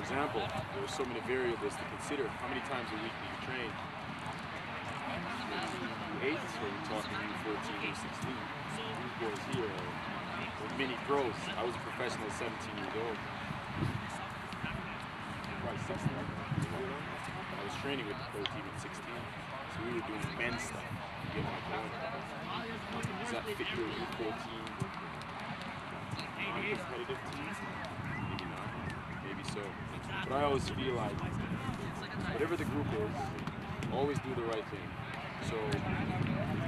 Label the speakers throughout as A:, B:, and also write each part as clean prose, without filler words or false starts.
A: example, there are so many variables to consider. How many times a week do you train? U8, or are we talking U14, U16? These boys here are mini pros. I was a professional at 17 years old. Probably 16. I was training with the pro team at 16. So we were doing men's stuff. You get my point? Does that fit your U14 competitive team? Maybe not. Maybe so. But I always feel like whatever the group is, always do the right thing. So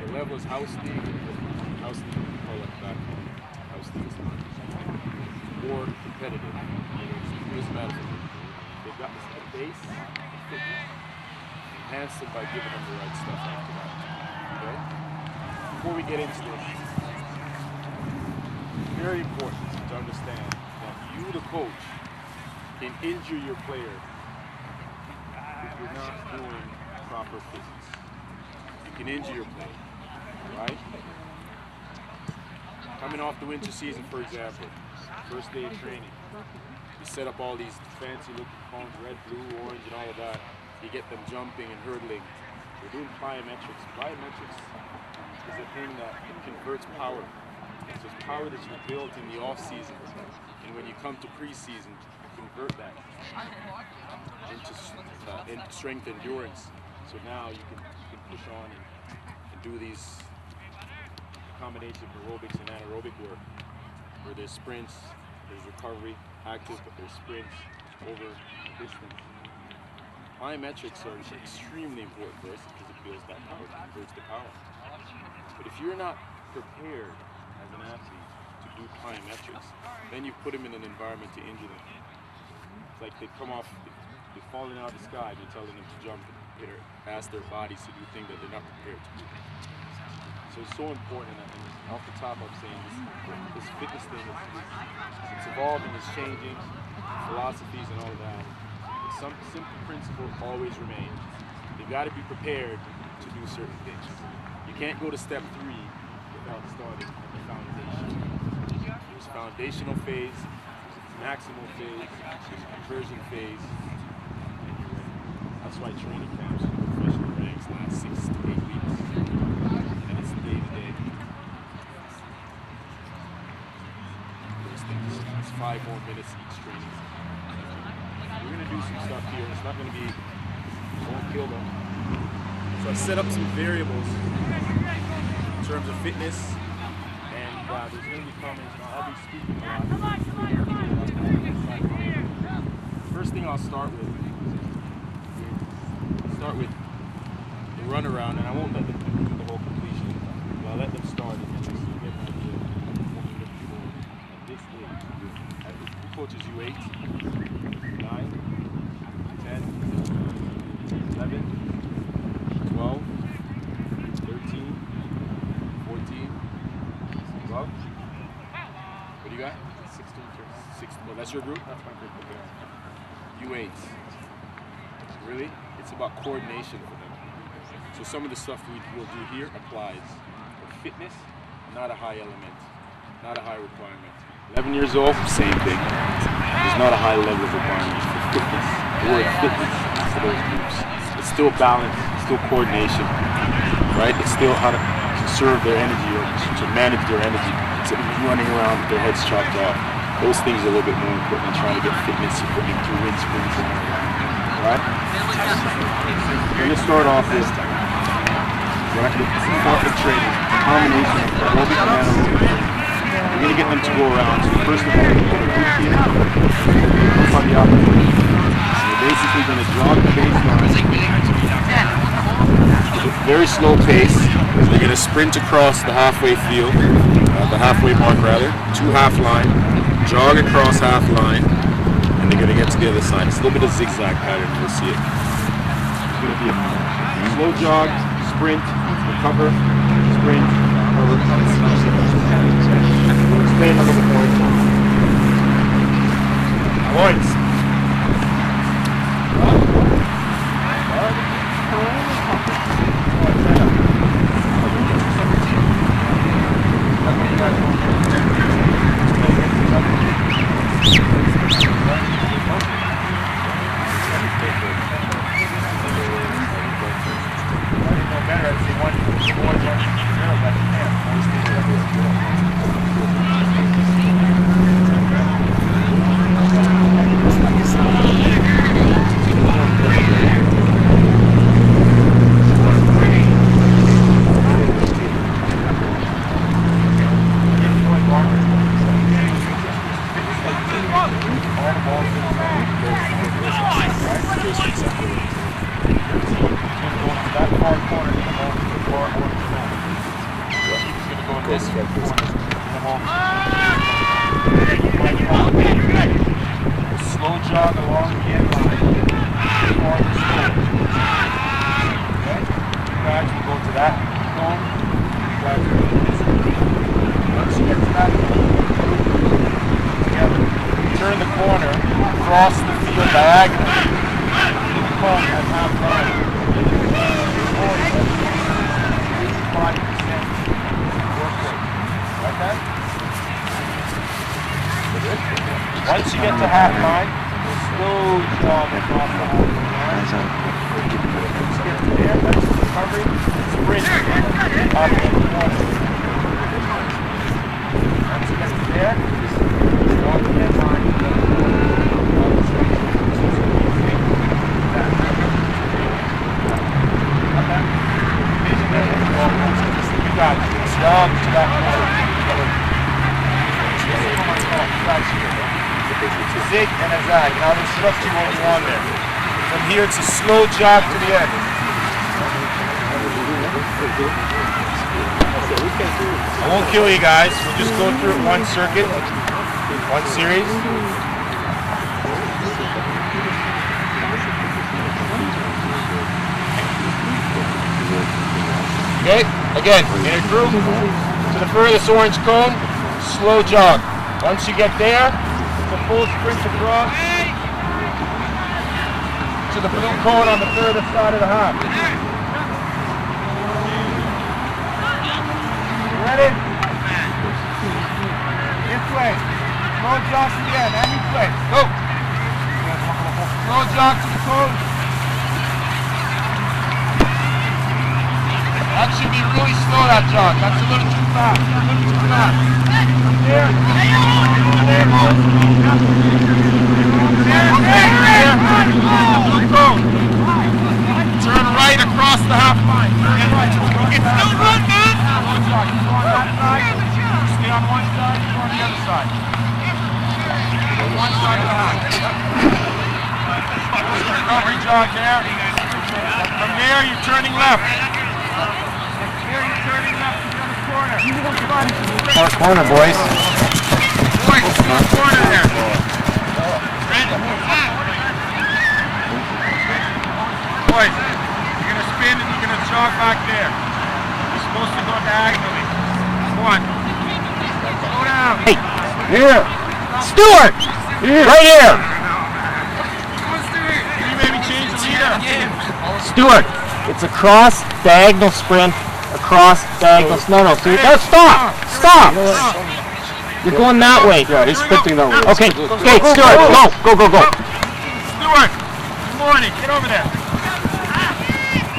A: the level is house league, we call it back home. House league is more competitive. It doesn't matter. They've got this base, fitness, enhance them by giving them the right stuff after that. Okay? Before we get into this, it's very important to understand that you, the coach, can injure your player if you're not doing proper physics. You can injure your player, right? Coming off the winter season, for example, first day of training, you set up all these fancy looking cones, red, blue, orange, and all of that. You get them jumping and hurdling. We're doing plyometrics. Plyometrics is a thing that converts power. So it's power that you built in the off season, and when you come to preseason, you convert that into strength endurance. So now you can push on and do these combination of aerobics and anaerobic work, where there's sprints, there's recovery, active, but there's sprints over distance. Plyometrics are extremely important for us because it builds that power, it converts the power. But if you're not prepared as an athlete to do plyometrics, then you put them in an environment to injure them. It's like they come off, they're falling out of the sky, you're telling them to jump and ask their bodies to do things that they're not prepared to do. So it's so important, and off the top I'm saying this fitness thing, it's evolving, it's changing, philosophies and all of that. But some simple principles always remain. You've got to be prepared to do certain things. You can't go to step 3 without starting at the foundation. There's foundational phase, maximal phase, there's conversion phase, and you're ready. That's why training camps and professional ranks last 6 to 8 weeks. And it's day to day. It's 5 more minutes each training. We're going to do some stuff here. It's not going to be, won't kill them. So I set up some variables in terms of fitness, and there's going to be comments. I'll be speaking a lot. First thing I'll start with the run around, and I won't let them do the whole completion, but I'll let them start and then just get an idea of what we look for at this age. Who coaches U8? 9, 10, 11, 12, 13, 14, 12. What do you got? 16. Well, that's your group? That's my group. Okay. U8. Really? It's about coordination for them. So some of the stuff we will do here applies. But fitness, not a high element, not a high requirement. 11 years old, same thing. There's not a high level of requirement for fitness. The word fitness for those groups. It's still balance, it's still coordination, right? It's still how to conserve their energy or to manage their energy instead of running around with their heads chopped off. Those things are a little bit more important than trying to get fitness and putting through wind sprints and all that. Right? We're going to start off with corporate training, a combination of aerobic and anaerobic. We're going to get them to go around. So first of all, we're going to group here, up on the opposite. We're basically going to jog the baseline with a very slow pace. They're going to sprint across the halfway field, the halfway mark rather, 2 half line, jog across half line, and they're going to get to the other side. It's a little bit of zigzag pattern, you'll see it. It's going to be a slow jog, sprint, recover, sprint, recover. I'll explain a little bit more. Lloyd.
B: across the field diagonally. Cone at half line. 85% work rate. Okay? Once you get to half line, slow jog across the whole line. Once you get to there, that's the recovery. Sprint up and forward. Once you get to there, walk the end line. You got it. Jog to that point. It's a zig and a zag. And I'll instruct you what you want there. From here, it's a slow jog to the end. I won't kill you guys. We'll just go through it one circuit, one series. Okay, again, in a group to the furthest orange cone, slow jog. Once you get there, it's a full sprint across to the blue cone on the furthest side of the half. Ready? This way. Slow jog to the end, any place. Go. Slow jog to the cone. That should be really slow, that jog. That's a little too fast. From there. Turn right across the half line. It's still run, man! Go on that side. Stay on one side, go on the other side. One side of the half. Recovery jog there. From there, you're turning left. Far corner, boys. Corner there. Boys, you're going to spin and you're going to jog back there. You're supposed to go diagonally. One. Slow down.
C: Hey, here. Stuart! Here. Right here.
B: Can you maybe change the leader?
C: Stuart, it's a cross diagonal sprint. Across, diagonal, no, stop! Stop! You're going that way.
A: Yeah, he's sprinting that way.
C: Okay, Stuart, go.
B: Stuart, good morning, get over there.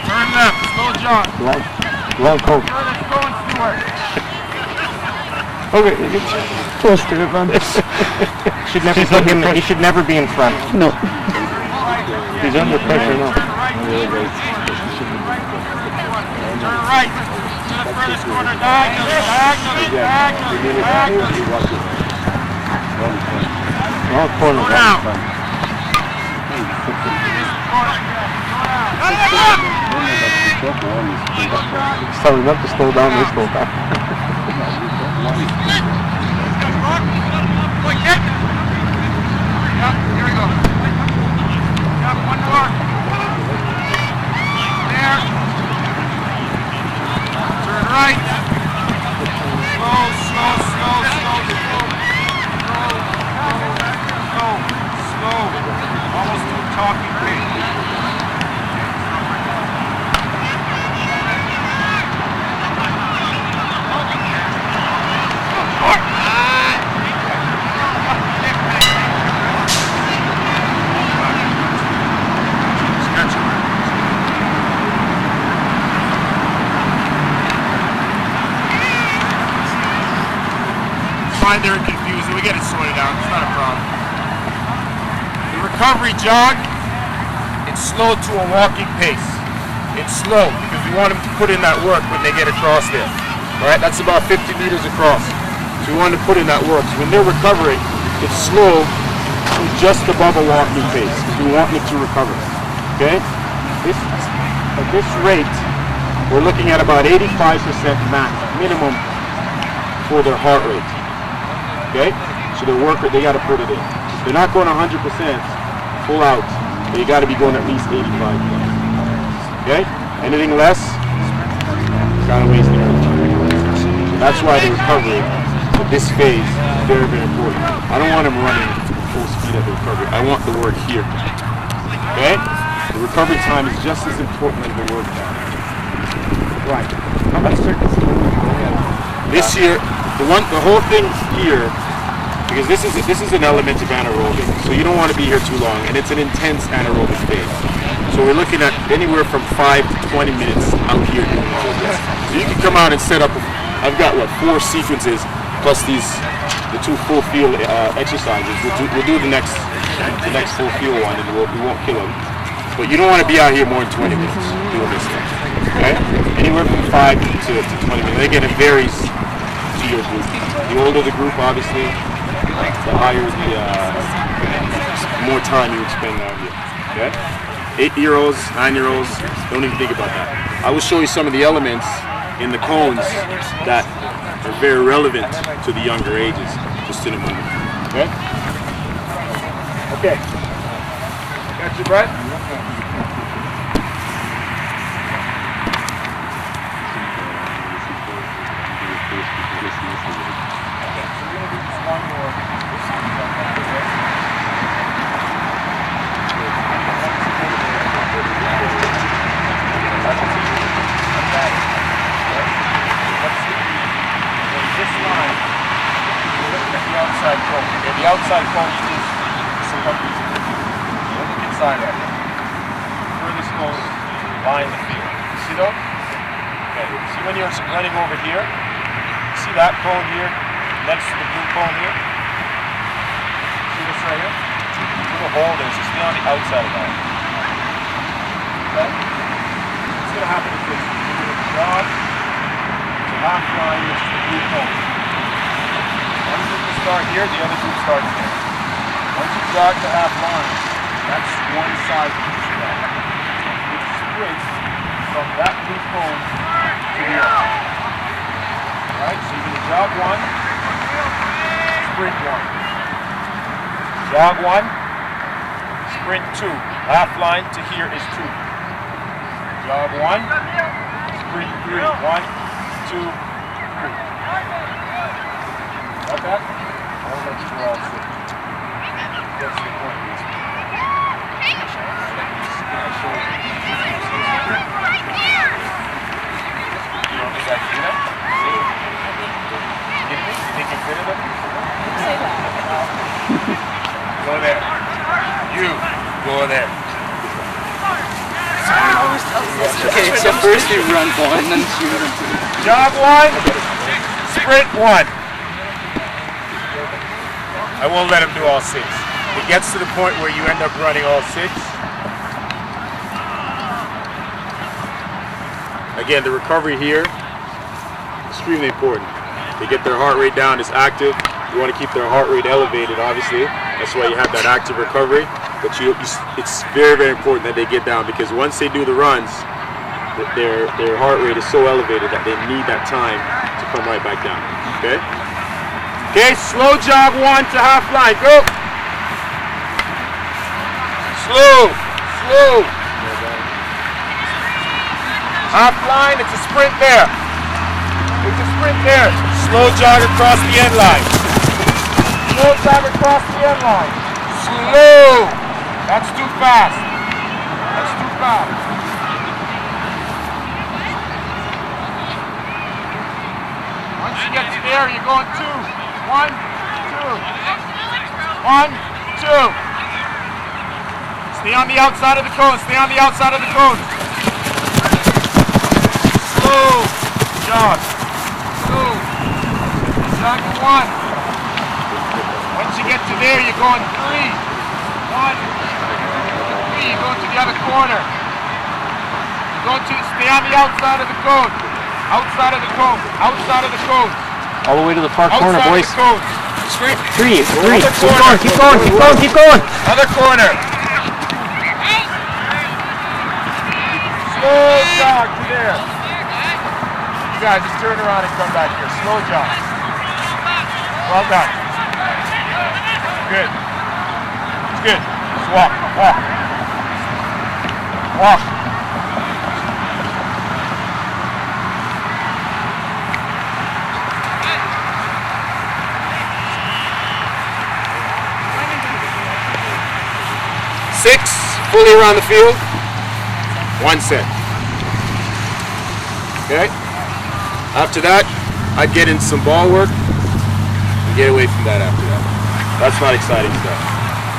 B: Turn left, slow jog.
C: Long coat.
B: Let's go, Stuart.
C: Okay, close to it, man. He should never be in front. No. He's under pressure now.
B: Turn right to the furthest corner, diagonally.
C: Wrong corner.
B: Go down.
C: Tell him not to slow down, he'll slow down.
B: Here we go. One more. There. Turn right. Slow. Almost to a talking pace. Fine, they're confused. We get it sorted out. It's not a problem. The recovery jog, it's slow to a walking pace. It's slow because we want them to put in that work when they get across there. All right, that's about 50 meters across. So we want to put in that work. So when they're recovering, it's slow to just above a walking pace because we want them to recover. Okay? At this rate, we're looking at about 85% max minimum for their heart rate. Okay? So the worker, they got to put it in. They're not going 100% full out. They got to be going at least 85%. Okay? Anything less, kind of wasting our time. That's why the recovery at this phase is very, very important. I don't want them running
A: full speed at the recovery. I want the word here. Okay? The recovery time is just as important as the word time.
C: Right. How many circuits do you do?
A: This year, the whole thing here, because this is an element of anaerobic, so you don't want to be here too long, and it's an intense anaerobic phase. So we're looking at anywhere from 5 to 20 minutes out here doing all of this. So you can come out and set up. I've got 4 sequences plus the 2 full field exercises. We'll do the next full field one, and we won't kill them. But you don't want to be out here more than 20 minutes doing this thing. Okay? Anywhere from 5 to 20 minutes. Again, it varies to your group. The older the group, obviously, the higher the more time you would spend out here. Okay? 8-year-olds, 9-year-olds, don't even think about that. I will show you some of the elements in the cones that are very relevant to the younger ages, just in a moment. Okay? Okay. Got your breath? The outside cone is circumference. Look inside of it. Furthest cone line the field. You see those? Okay. See when you're running over here? You see that cone here next to the blue cone here? See this right here? Little hole there, so stay on the outside of that. Okay? What's going to happen is this. You're going to jog to half line, which is the blue cone. One group will start here, the other group starts there. Once you jog to half line, that's one side of each jog. Which sprints from that blue cone to the other. Alright, so you're going to jog 1, sprint 1. Jog 1, sprint 2. Half line to here is 2. Jog 1, sprint 3. 1, 2, 3. Got that? I'll let you all see. That's the point. You don't think I can do that? You think you fit it up?
D: Say that.
A: Go there. You go there.
D: Okay, so first you run 1, then shoot him.
A: Jog 1, sprint 1. I won't let him do all 6. It gets to the point where you end up running all 6. Again, the recovery here, extremely important. They get their heart rate down, it's active. You want to keep their heart rate elevated, obviously. That's why you have that active recovery. But it's very, very important that they get down, because once they do the runs, their heart rate is so elevated that they need that time to come right back down. Okay? Okay, slow jog 1 to half line. Go. Slow. Half line, it's a sprint there. Slow jog across the end line. Slow jog across the end line. Slow. That's too fast. Once you get to there, you're going 2. 1, 2. 1, 2. Stay on the outside of the cone. Slow jog. Jog 1. Once you get to there, you're going 3. 1, 3. You're going to the other corner. Stay on the outside of the cone. Outside of the cone.
C: All the way to the far corner, boys.
A: Straight.
C: 3. Keep going.
A: Other corner. Slow jog to there. You guys just turn around and come back here. Slow jog. Well done. Good. It's good. Just walk.
B: 6, fully around the field, 1 set. Okay? After that, I'd get in some ball work and get away from that after that. That's not exciting stuff.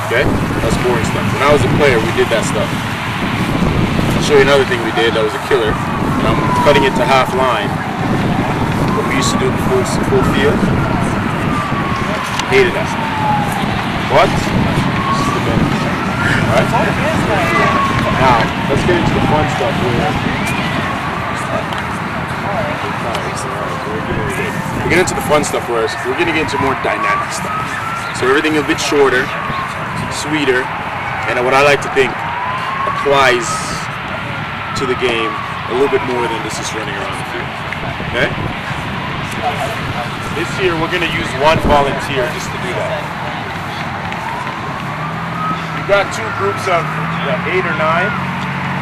B: Okay? That's boring stuff. When I was a player, we did that stuff. I'll show you another thing we did that was a killer. I'm cutting it to half line. What we used to do before full field. Hated that stuff. But this is the benefit. Alright? Now, let's get into the fun stuff where we get into the fun stuff where we're going to get into more dynamic stuff. So everything is a bit shorter, sweeter, and what I like to think applies to the game a little bit more than this is running around the field. Okay? This year we're going to use one volunteer just to do that. We've got 2 groups of 8 or 9.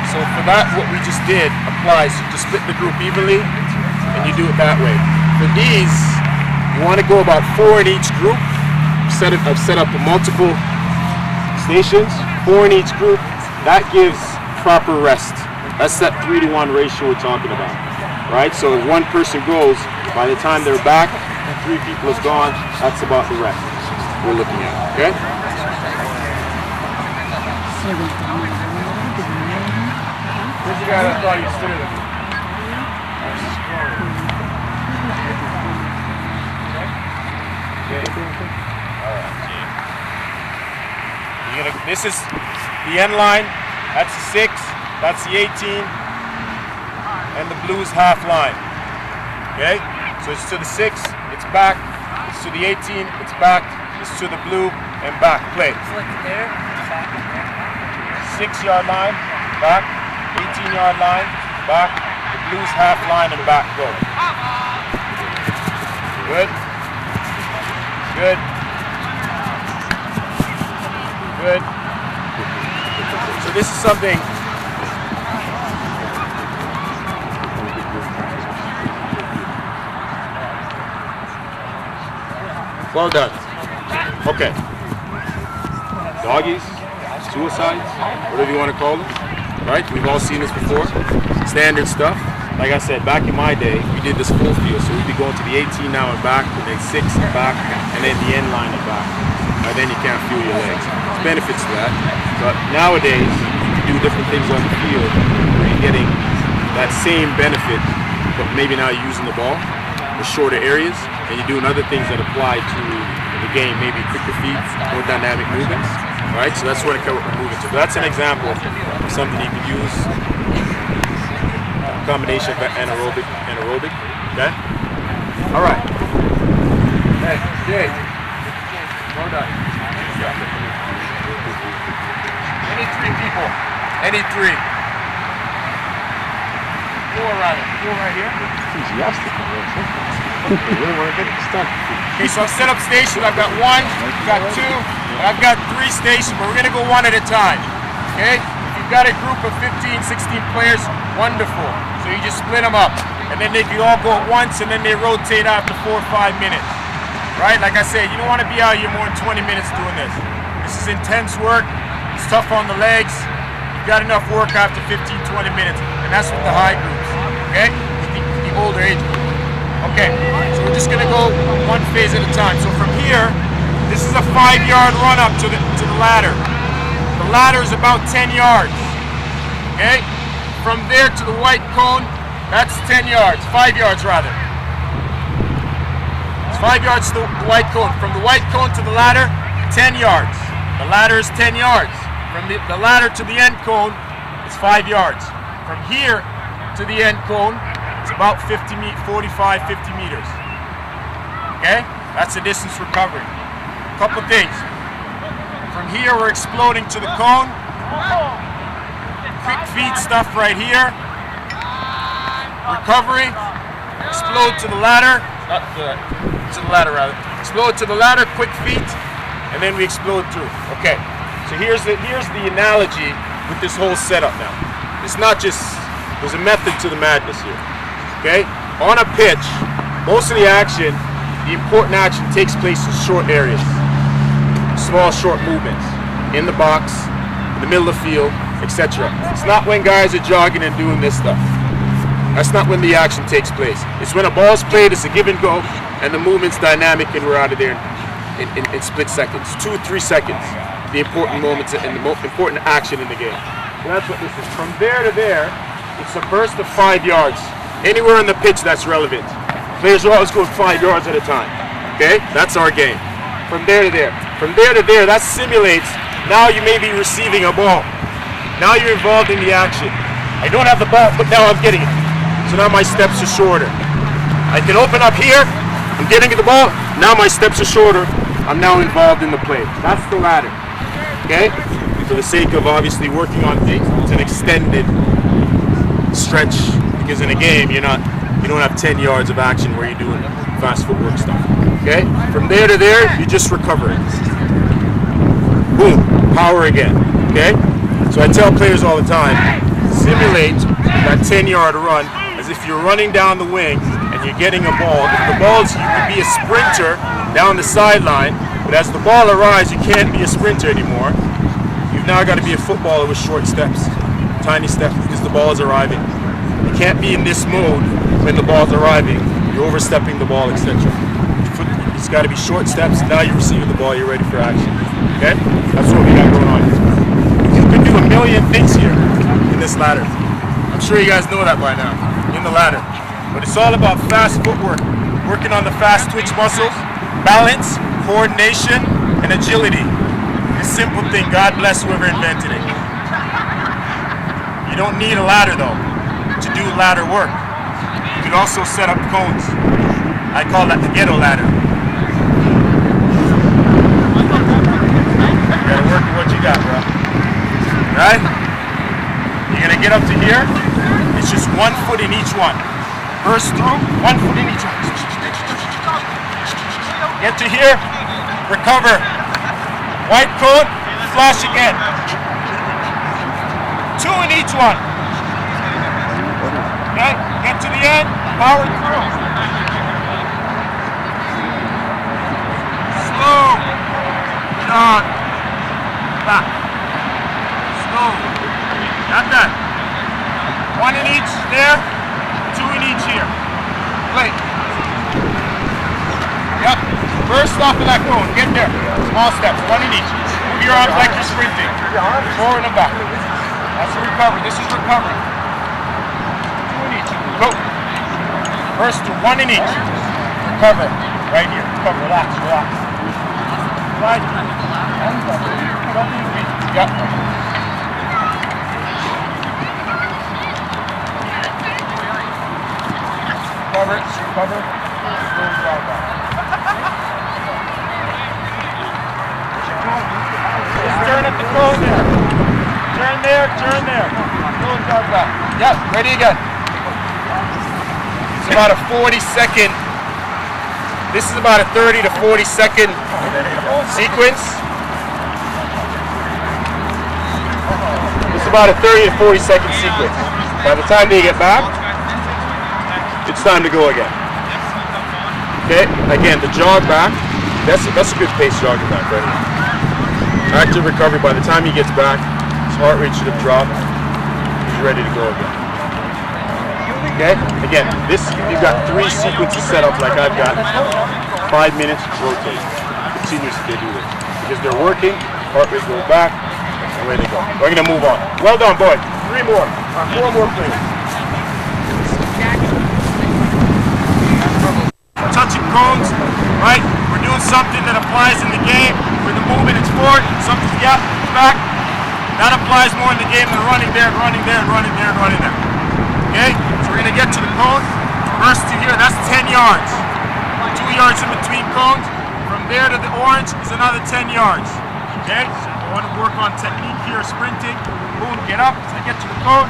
B: So for that, what we just did applies. You just split the group evenly and you do it that way. For these, you want to go about 4 in each group. I've set up multiple stations, 4 in each group. That gives proper rest. That's that 3-to-1 ratio we're talking about, right? So if one person goes, by the time they're back, 3 people have gone, that's about the rest we're looking at, okay? Where's the guy that thought he stood at me? This is the end line, that's the 6, that's the 18, and the blue's half line. Okay? So it's to the 6, it's back, it's to the 18, it's back, it's to the blue, and back. Play. 6-yard line, back, 18-yard line, back, the blue's half line, and back. Go. Good. Good. Good. So this is something well done. Okay. Doggies, suicides, whatever you want to call them. Right? We've all seen this before. Standard stuff. Like I said, back in my day, we did this full field. So we'd be going to the 18 now and back, and then 6 and back, and then the end line and back. And then you can't feel your legs. There's benefits to that. But nowadays, you do different things on the field where you're getting that same benefit, but maybe now you're using the ball for shorter areas, and you're doing other things that apply to the game, maybe quicker feet, more dynamic movements. Right? So that's what we're moving to. But that's an example of something you can use. A combination of anaerobic. Okay? Alright. Hey, Jay. Well done. Any 3 people. Any 3. 4 right here. Okay, so I've set up stations. I've got 1, I've got 2, and I've got 3 stations, but we're going to go 1 at a time. Okay? If you've got a group of 15, 16 players, wonderful. So you just split them up. And then they can all go at once, and then they rotate after 4 or 5 minutes. Right? Like I said, you don't want to be out here more than 20 minutes doing this. This is intense work. It's tough on the legs. You've got enough work after 15, 20 minutes. And that's with the high groups. Okay? With the older age group. Okay, so we're just gonna go 1 phase at a time. So from here, this is a 5-yard run up to the ladder. The ladder is about 10 yards. Okay? From there to the white cone, that's 10 yards. 5 yards rather. It's 5 yards to the white cone. From the white cone to the ladder, 10 yards. The ladder is 10 yards. From the ladder to the end cone, it's 5 yards. From here to the end cone, it's about 45, 50 meters. Okay? That's the distance we're covering. A couple things. From here, we're exploding to the cone. Quick feet stuff right here. Recovery. Explode to the ladder. To the ladder, rather. Explode to the ladder, quick feet, and then we explode through. Okay. So here's the analogy with this whole setup now. It's not just, there's a method to the madness here. Okay? On a pitch, most of the action, the important action takes place in short areas. Small, short movements. In the box, the middle of the field, etc. It's not when guys are jogging and doing this stuff. That's not when the action takes place. It's when a ball's played, it's a give and go, and the movement's dynamic, and we're out of there in split seconds, 2-3 seconds. The important moments and the important action in the game. So that's what this is. From there to there, it's a burst of 5 yards. Anywhere on the pitch that's relevant. Players are always going 5 yards at a time. Okay? That's our game. From there to there. From there to there, that simulates now you may be receiving a ball. Now you're involved in the action. I don't have the ball, but now I'm getting it. So now my steps are shorter. I can open up here, I'm getting the ball, now my steps are shorter, I'm now involved in the play. That's the ladder. Okay? For the sake of obviously working on things, it's an extended stretch because in a game you don't have 10 yards of action where you're doing fast footwork stuff. Okay? From there to there, you just recover it. Boom, power again. Okay? So I tell players all the time, simulate that 10-yard run as if you're running down the wing and you're getting a ball. If the ball's, you can be a sprinter down the sideline, but as the ball arrives, you can't be a sprinter anymore. You've now got to be a footballer with short steps, tiny steps, because the ball is arriving. You can't be in this mode when the ball's arriving. You're overstepping the ball, etc. It's got to be short steps. Now you're receiving the ball. You're ready for action. Okay? That's what we got going on. You can do a million things here in this ladder. I'm sure you guys know that by now. In the ladder. But it's all about fast footwork. Working on the fast twitch muscles, balance, coordination, and agility. A simple thing. God bless whoever invented it. You don't need a ladder though to do ladder work. You can also set up cones. I call that the ghetto ladder. You gotta work with what you got, bro. Right? You're gonna get up to here. It's just 1 foot in each one. Burst through, 1 foot in each one. Get to here, recover. White cone, flash again. 2 in each one. Okay, get to the end, power through. Slow, jog, back. Slow, got that. 1 in each there, 2 in each here. Play. Yep, burst off of that cone, get there. Small steps, 1 in each. Move your arms like you're sprinting. Forward and back. That's a recovery, this is recovery. 2 in each, go. First to 1 in each. Recover, right here. Recover, relax, relax. Slide. Yep. Recover, recover. Slow down back. Just turn at the cone there. Turn there, turn there. Slow down back. Yep, ready again. It's about a 40-second. This is about a 30 to 40-second sequence. It's about a 30 to 40-second sequence. By the time they get back, it's time to go again. Okay, again, the jog back. That's a good pace jogging back right here. Active recovery. By the time he gets back, his heart rate should have dropped. He's ready to go again. Okay, again, this you've got 3 sequences set up like I've got. 5 minutes, rotate. Continuously they do this. Because they're working, heart rate goes back, and away they go. We're gonna move on. Well done, boys. 3 more. 4 more players. Touching cones, right? We're doing something that applies in the game where the movement is forward, something's back. That applies more in the game than running there and running there and running there and running there. Okay? So we're gonna get to the cone. Burst to here, that's 10 yards. 2 yards in between cones. From there to the orange is another 10 yards. Okay? So I want to work on technique here, sprinting. Boom, get up. As I get to the cone,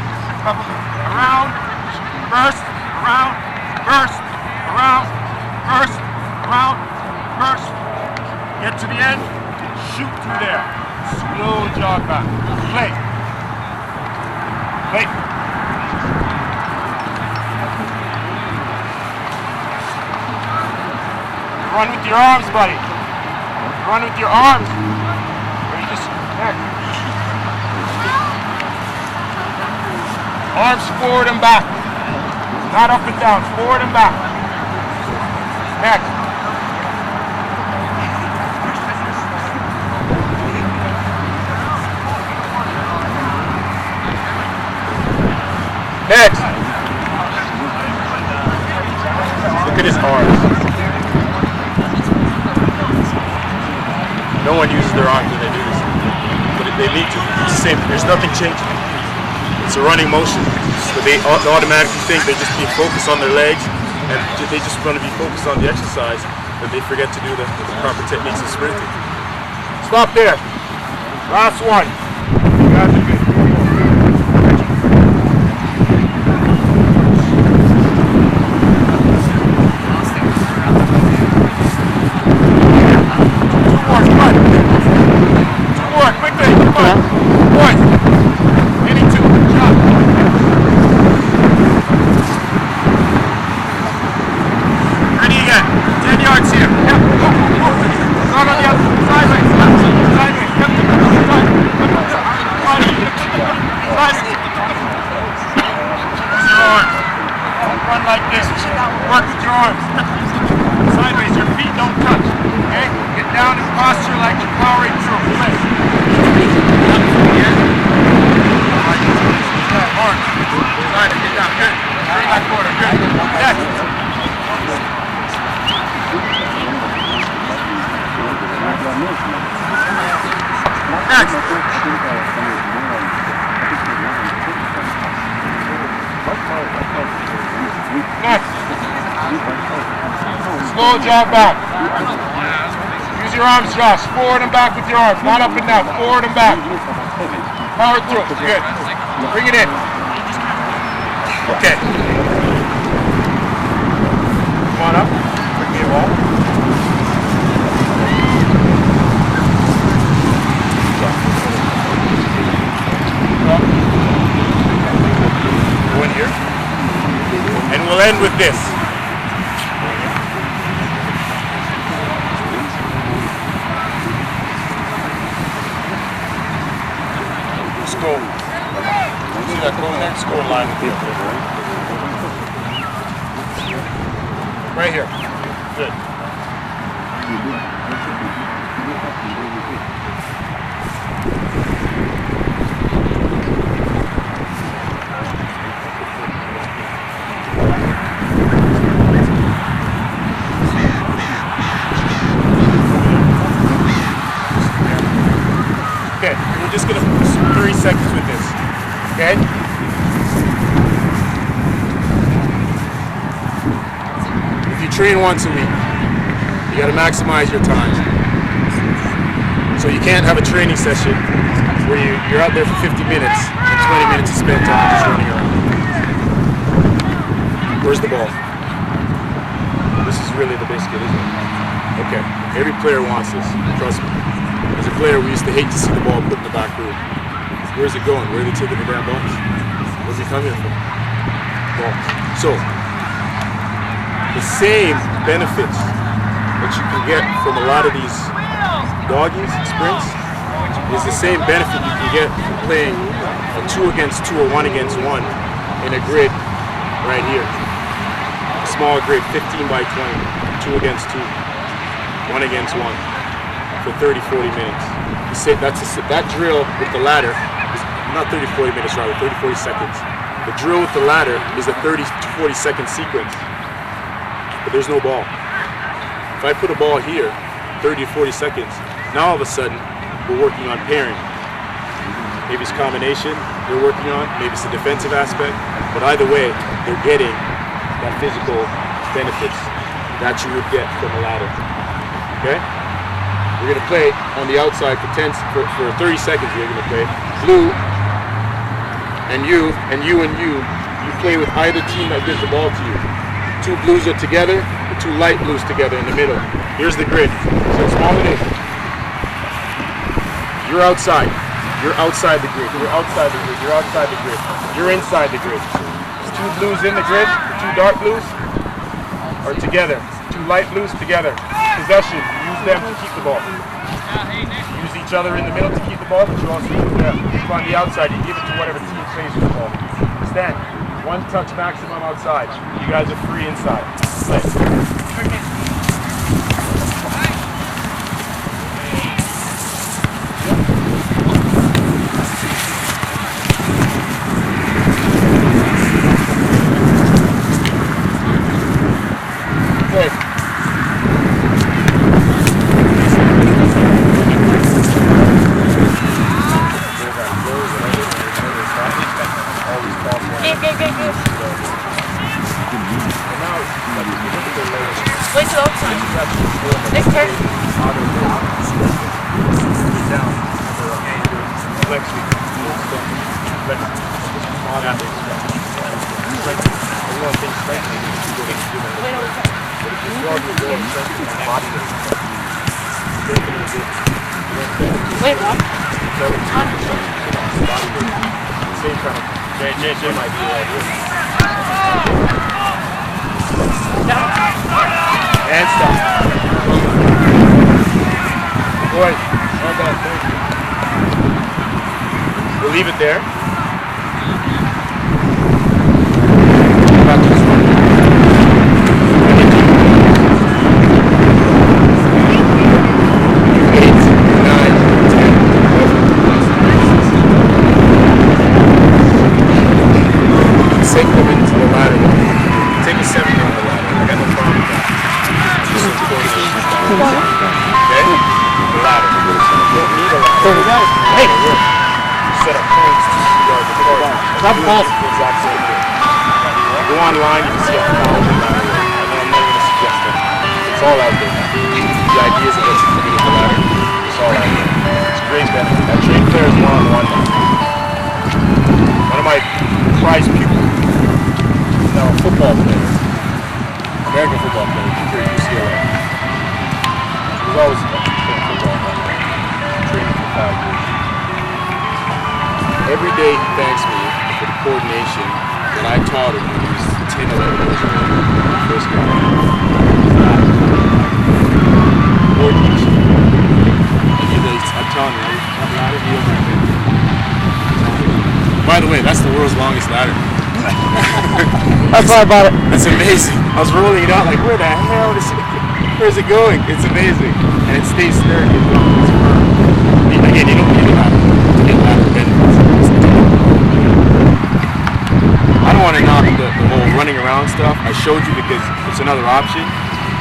B: around, burst, around, burst, around, burst, around, burst. Get to the end, shoot through there. Slow jog back. Play. Play. Run with your arms, buddy. Run with your arms. Or you just Arms forward and back. Not up and down, forward and back. Next. Next. Look at his arms. No one uses their arms when they do this. But they need to. It's the same. There's nothing changing. It's a running motion. So they automatically think they're just being focused on their legs and they just want to be focused on the exercise, but they forget to do the proper techniques of sprinting. Stop there. Last one. You guys are good. Like this. Work with your arms. Sideways, your feet don't touch. Okay? Get down in posture like you're powering through. Play. Arms. Side, get down. Good. Bring that quarter. Good. Next. Next. Next. Slow jog back. Use your arms, Josh. Forward and back with your arms. Not up and down. Forward and back. Power through. Good. Bring it in. Okay. Come on up. Bring me a ball. Go in here. And we'll end with this. Let's go. See that go next, go in line with you. Right here. Good. Okay, we're just going to 30 seconds with this, okay? If you train once a week, you got to maximize your time. So you can't have a training session where you're out there for 50 minutes and 20 minutes is spent time just running around. Where's the ball? This is really the biscuit, isn't it? Okay, every player wants this, trust me. As a player, we used to hate to see the ball put in the back room. Where's it going? Where are they taking the damn balls? Where's it coming from? Ball. So, the same benefits that you can get from a lot of these doggies, sprints, is the same benefit you can get from playing a 2 against 2 or 1 against 1 in a grid right here. A small grid, 15 by 20, 2 against 2, 1 against 1. For 30-40 minutes. That drill with the ladder is not 30-40 minutes, rather 30-40 seconds. The drill with the ladder is a 30-40 second sequence, but there's no ball. If I put a ball here, 30-40 seconds, now all of a sudden we're working on pairing. Maybe it's combination they're working on, maybe it's the defensive aspect, but either way, they're getting that physical benefits that you would get from a ladder. Okay? We're going to play on the outside for 30 seconds. We're going to play blue and you and you and you. You play with either team that gives the ball to you. 2 blues are together, the 2 light blues together in the middle. Here's the grid. So small it is. You're outside. You're outside the grid. You're outside the grid. You're outside the grid. You're inside the grid. There's 2 blues in the grid. The 2 dark blues are together. 2 light blues together. Possession. Use them to keep the ball. Use each other in the middle to keep the ball, but you also use them on the outside. You give it to whatever team plays with the ball. Stand. One touch maximum outside. You guys are free inside. Play. Play.
E: Wait till outside. Next turn. Wait, Rob.
B: Same kind of J might be right here. And stop. Lloyd, well done, thank you. We'll leave it there. Back to the start. 8, 9, 10, 11. Sink them into the ladder. Take a 7 on the ladder. I got no problem with that. Okay? The ladder. You don't need a ladder.
C: Hey!
B: Set up points to see yards apart.
C: Stop the ball.
B: The exact same thing. Go online, you can see how to follow the ladder. I'm not going to suggest that. It's all out there. The ideas of executing the ladder, it's all out there. It's a great benefit. I train players one-on-one now. One of my prized pupils, now a football player, American football player, teacher at UCLA. He was always playing football. Training for 5 years. Every day he thanks me for the coordination that I taught him when he was 10, 11 years old. When he first got out. Coordination. I'm telling you, that ladder heals everything. By the way, that's the world's longest ladder.
C: That's why I bought it.
B: That's amazing. I was rolling it out like, where the hell where's it going? It's amazing. And it stays sturdy as well. It's firm. Again, you don't need a ladder to get ladder benefits. I don't want to knock the whole running around stuff. I showed you because it's another option.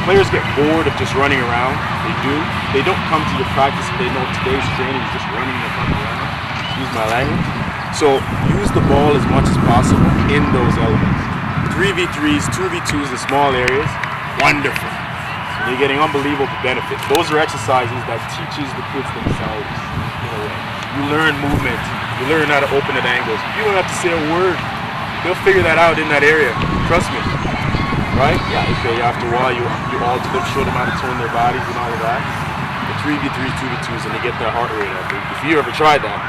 B: Players get bored of just running around. They do. They don't come to your practice if they know today's training is just running the fuck around. Excuse my language. So use the ball as much as possible in those elements. 3v3s, 2v2s in small areas, wonderful. And you're getting unbelievable benefit. Those are exercises that teaches the kids themselves in a way. You learn movement. You learn how to open at angles. You don't have to say a word. They'll figure that out in that area. Trust me. Right? Yeah, okay, after a while you alter them, show them how to tone their bodies and all of that. The 3v3s, 2v2s, and they get their heart rate up. If you ever tried that,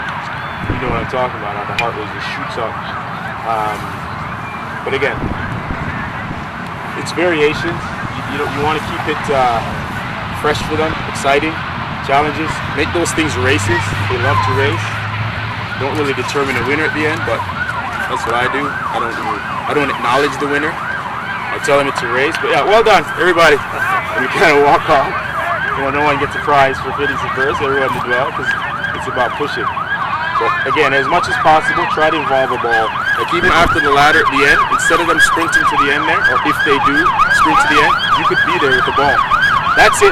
B: you know what I'm talking about, how the heart rate just shoots up. But again, it's variations. You want to keep it fresh for them, exciting, challenges. Make those things races. They love to race. Don't really determine a winner at the end, but that's what I do. I don't acknowledge the winner. I tell them it's a race. But yeah, well done, everybody. And we kind of walk off. No one gets a prize for finishing first. Everyone did well because it's about pushing. So again, as much as possible, try to involve a ball. Like even after the ladder at the end, instead of them sprinting to the end there, or if they do sprint to the end, you could be there with the ball. That's it.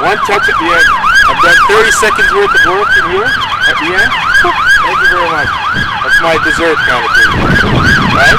B: One touch at the end. I've done 30 seconds worth of work in here at the end. Thank you very much. That's my dessert kind of thing. Right?